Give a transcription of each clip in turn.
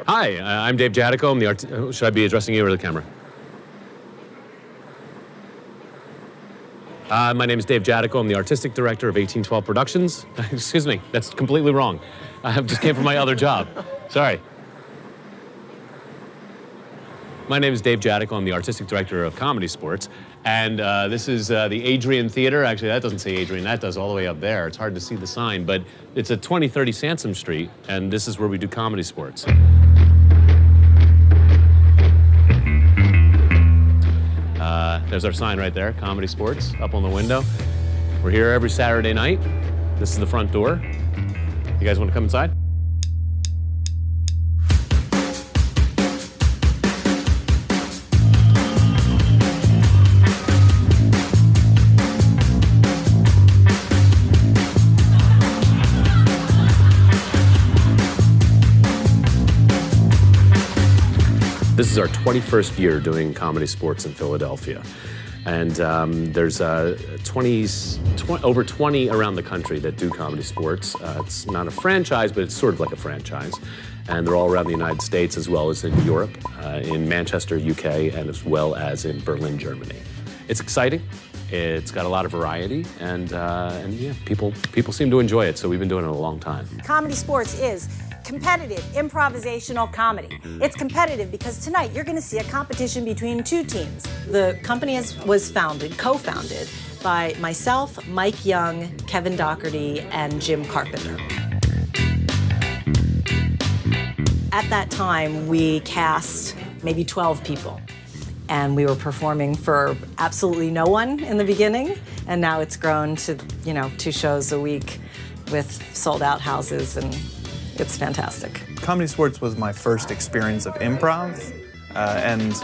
Hi, I'm Dave Jadico. I'm the should I be addressing you or the camera? My name is Dave Jadico. I'm the artistic director of 1812 Productions. Excuse me, that's completely wrong. I just came from my other job. Sorry. My name is Dave Jadico. I'm the artistic director of Comedy Sports. And this is the Adrian Theater. Actually, that doesn't say Adrian. That does all the way up there. It's hard to see the sign, but it's at 2030 Sansom Street, and this is where we do Comedy Sports. There's our sign right there, Comedy Sports, up on the window. We're here every Saturday night. This is the front door. You guys want to come inside? This is our 21st year doing Comedy Sports in Philadelphia. And there's over 20 around the country that do Comedy Sports. It's not a franchise, but it's sort of like a franchise. And they're all around the United States as well as in Europe, in Manchester, UK, and as well as in Berlin, Germany. It's exciting. It's got a lot of variety, and yeah, people seem to enjoy it, so we've been doing it a long time. Comedy Sports is competitive, improvisational comedy. It's competitive because tonight you're going to see a competition between two teams. The company was co-founded by myself, Mike Young, Kevin Doherty, and Jim Carpenter. At that time, we cast maybe 12 people. And we were performing for absolutely no one in the beginning. And now it's grown to, 2 shows a week with sold-out houses, and it's fantastic. Comedy Sports was my first experience of improv, and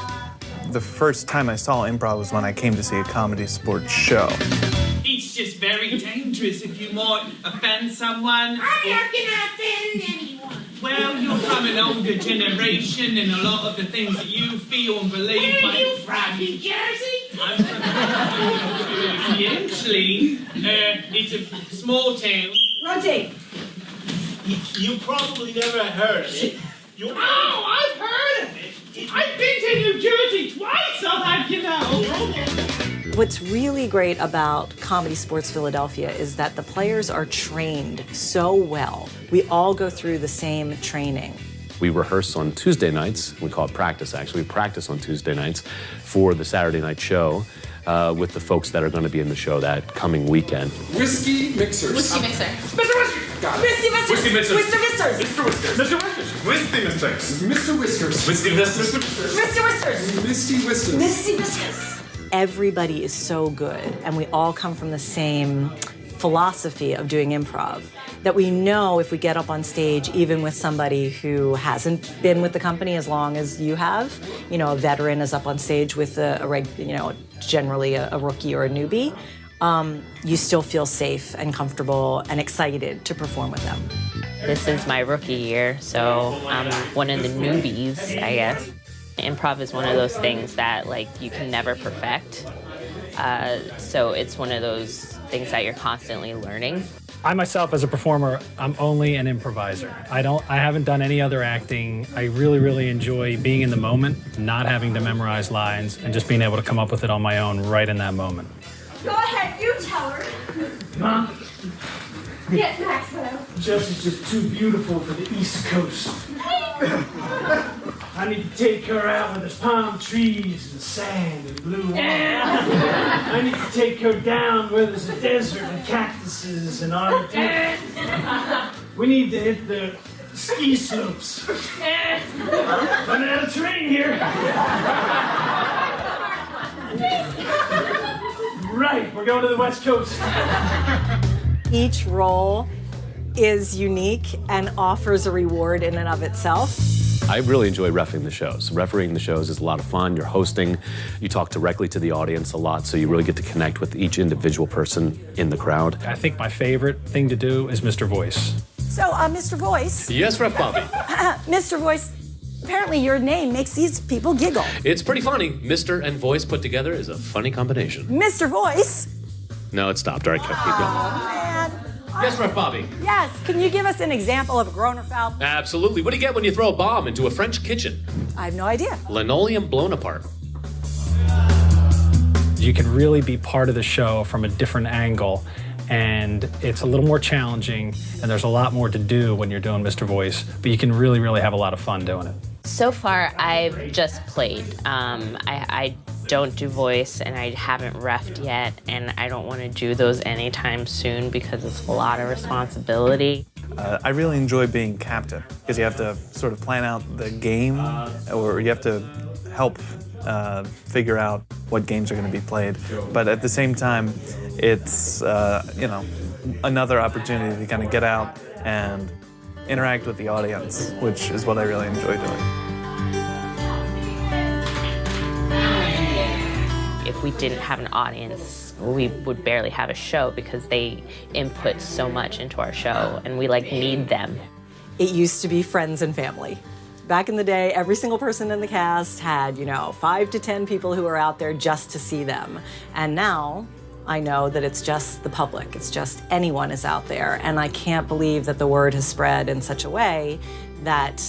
the first time I saw improv was when I came to see a Comedy Sports show. It's just very dangerous if you might offend someone. I'm not gonna offend anyone. Well, you're from an older generation, and a lot of the things that you feel and believe. Where are you from, New Jersey? I'm from Jersey, actually. It's a small town. Rotate. You probably never heard of it. Oh, I've heard of it. I've been to New Jersey twice, so that you know. What's really great about Comedy Sports Philadelphia is that the players are trained so well. We all go through the same training. We rehearse on Tuesday nights. We call it practice, actually. We practice on Tuesday nights for the Saturday night show with the folks that are going to be in the show that coming weekend. Whiskey mixers. Whiskey mixer. Mr. Whiskey. Got it. Whiskey Misters! Whiskey mixers. Mr. Misters! Mr. Whiskers. Mr. Whiskers. Whiskey misters. Mr. Whiskers. Whiskey misters. Mr. Whiskers! Misty Whiskers. Misty Whiskers! Everybody is so good, and we all come from the same philosophy of doing improv, that we know if we get up on stage, even with somebody who hasn't been with the company as long as you have, a veteran is up on stage with generally a rookie or a newbie, you still feel safe and comfortable and excited to perform with them. This is my rookie year, so I'm one of the newbies, I guess. Improv is one of those things that you can never perfect. So it's one of those things that you're constantly learning. I myself, as a performer, I'm only an improviser. I haven't done any other acting. I really, really enjoy being in the moment, not having to memorize lines, and just being able to come up with it on my own right in that moment. Go ahead, you tell her. Mom, Yes, Maxwell. Jesse's just too beautiful for the East Coast. I need to take her out where there's palm trees and sand and blue water. I need to take her down where there's a desert and cactuses and armadillos. We need to hit the ski slopes. Running out of terrain here. Right, we're going to the West Coast. Each role is unique and offers a reward in and of itself. I really enjoy refereeing the shows. Refereeing the shows is a lot of fun. You're hosting, you talk directly to the audience a lot, so you really get to connect with each individual person in the crowd. I think my favorite thing to do is Mr. Voice. So, Mr. Voice. Yes, Ref Bobby. Mr. Voice, apparently your name makes these people giggle. It's pretty funny. Mr. and Voice put together is a funny combination. Mr. Voice. No, it stopped. All right, keep going. Oh, man. Yes, Ref Bobby. Yes, can you give us an example of a grown or foul? Absolutely. What do you get when you throw a bomb into a French kitchen? I have no idea. Linoleum blown apart. You can really be part of the show from a different angle, and it's a little more challenging, and there's a lot more to do when you're doing Mr. Voice, but you can really, really have a lot of fun doing it. So far, I've just played. I don't do voice, and I haven't reffed yet, and I don't want to do those anytime soon because it's a lot of responsibility. I really enjoy being captain because you have to sort of plan out the game, or you have to help figure out what games are going to be played. But at the same time, it's another opportunity to kind of get out and interact with the audience, which is what I really enjoy doing. If we didn't have an audience, we would barely have a show because they input so much into our show, and we need them. It used to be friends and family. Back in the day, every single person in the cast had, 5 to 10 people who were out there just to see them. And now I know that it's just the public. It's just anyone is out there. And I can't believe that the word has spread in such a way that,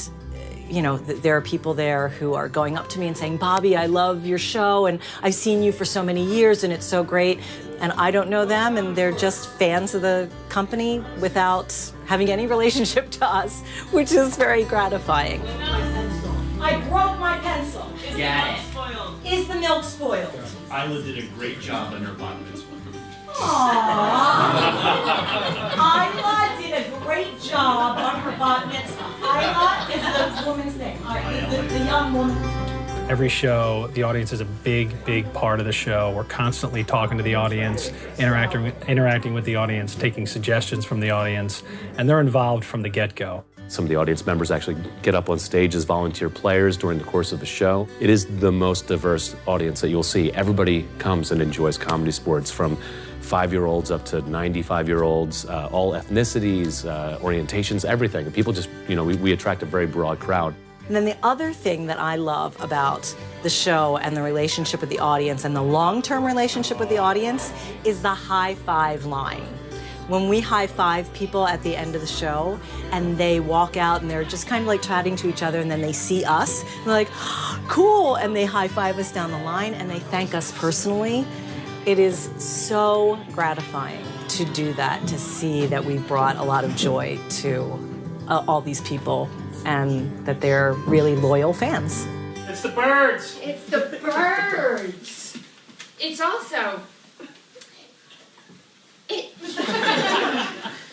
there are people there who are going up to me and saying, Bobby, I love your show, and I've seen you for so many years, and it's so great. And I don't know them, and they're just fans of the company without having any relationship to us, which is very gratifying. I broke my pencil. Is the milk spoiled? Isla did a great job on her bat mitzvah. Isla did a great job on her bat mitzvah. Isla is the woman's name, the young woman. Every show, the audience is a big, big part of the show. We're constantly talking to the audience, interacting with the audience, taking suggestions from the audience, and they're involved from the get-go. Some of the audience members actually get up on stage as volunteer players during the course of the show. It is the most diverse audience that you'll see. Everybody comes and enjoys comedy sports, from 5-year-olds up to 95-year-olds, all ethnicities, orientations, everything. And people just, we attract a very broad crowd. And then the other thing that I love about the show and the relationship with the audience and the long-term relationship with the audience is the high five line. When we high five people at the end of the show and they walk out and they're just kind of chatting to each other, and then they see us, and they're like, cool, and they high five us down the line and they thank us personally. It is so gratifying to do that, to see that we've brought a lot of joy to all these people and that they're really loyal fans. It's the birds. It's the birds. It's also...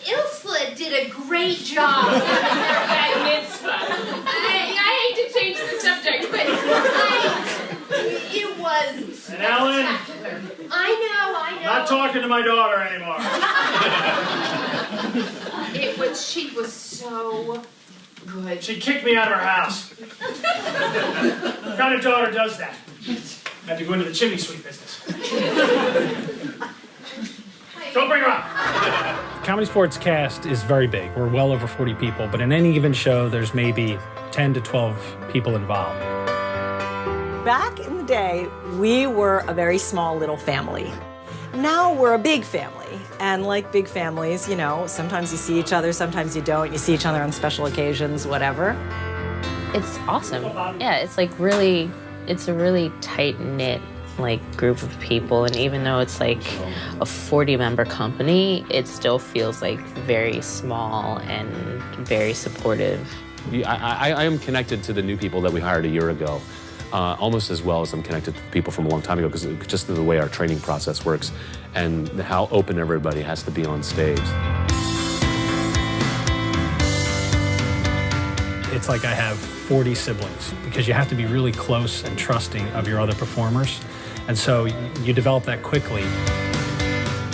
Ilsla did a great job on her bat mitzvah. I hate to change the subject, but it was And Ellen, spectacular. I know. not talking to my daughter anymore. She was so good. She kicked me out of her house. What kind of daughter does that? I had to go into the chimney sweep business. Don't bring her up. Comedy Sports cast is very big. We're well over 40 people, but in any given show, there's maybe 10 to 12 people involved. Back in the day, we were a very small little family. Now we're a big family. And like big families, sometimes you see each other, sometimes you don't. You see each other on special occasions, whatever. It's awesome. Yeah, it's a really tight-knit group of people, and even though it's a 40-member company, it still feels very small and very supportive. I am connected to the new people that we hired a year ago, almost as well as I'm connected to people from a long time ago, because just the way our training process works and how open everybody has to be on stage. It's like I have 40 siblings, because you have to be really close and trusting of your other performers. And so you develop that quickly.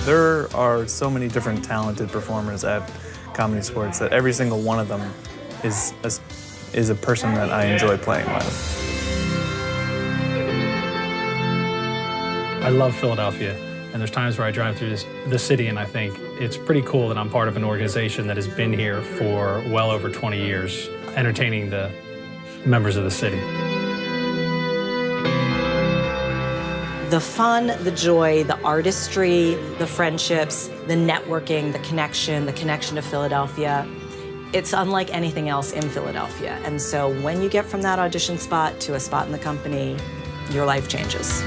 There are so many different talented performers at Comedy Sports that every single one of them is a person that I enjoy playing with. I love Philadelphia, and there's times where I drive through the city and I think it's pretty cool that I'm part of an organization that has been here for well over 20 years, entertaining the members of the city. The fun, the joy, the artistry, the friendships, the networking, the connection to Philadelphia, it's unlike anything else in Philadelphia. And so when you get from that audition spot to a spot in the company, your life changes.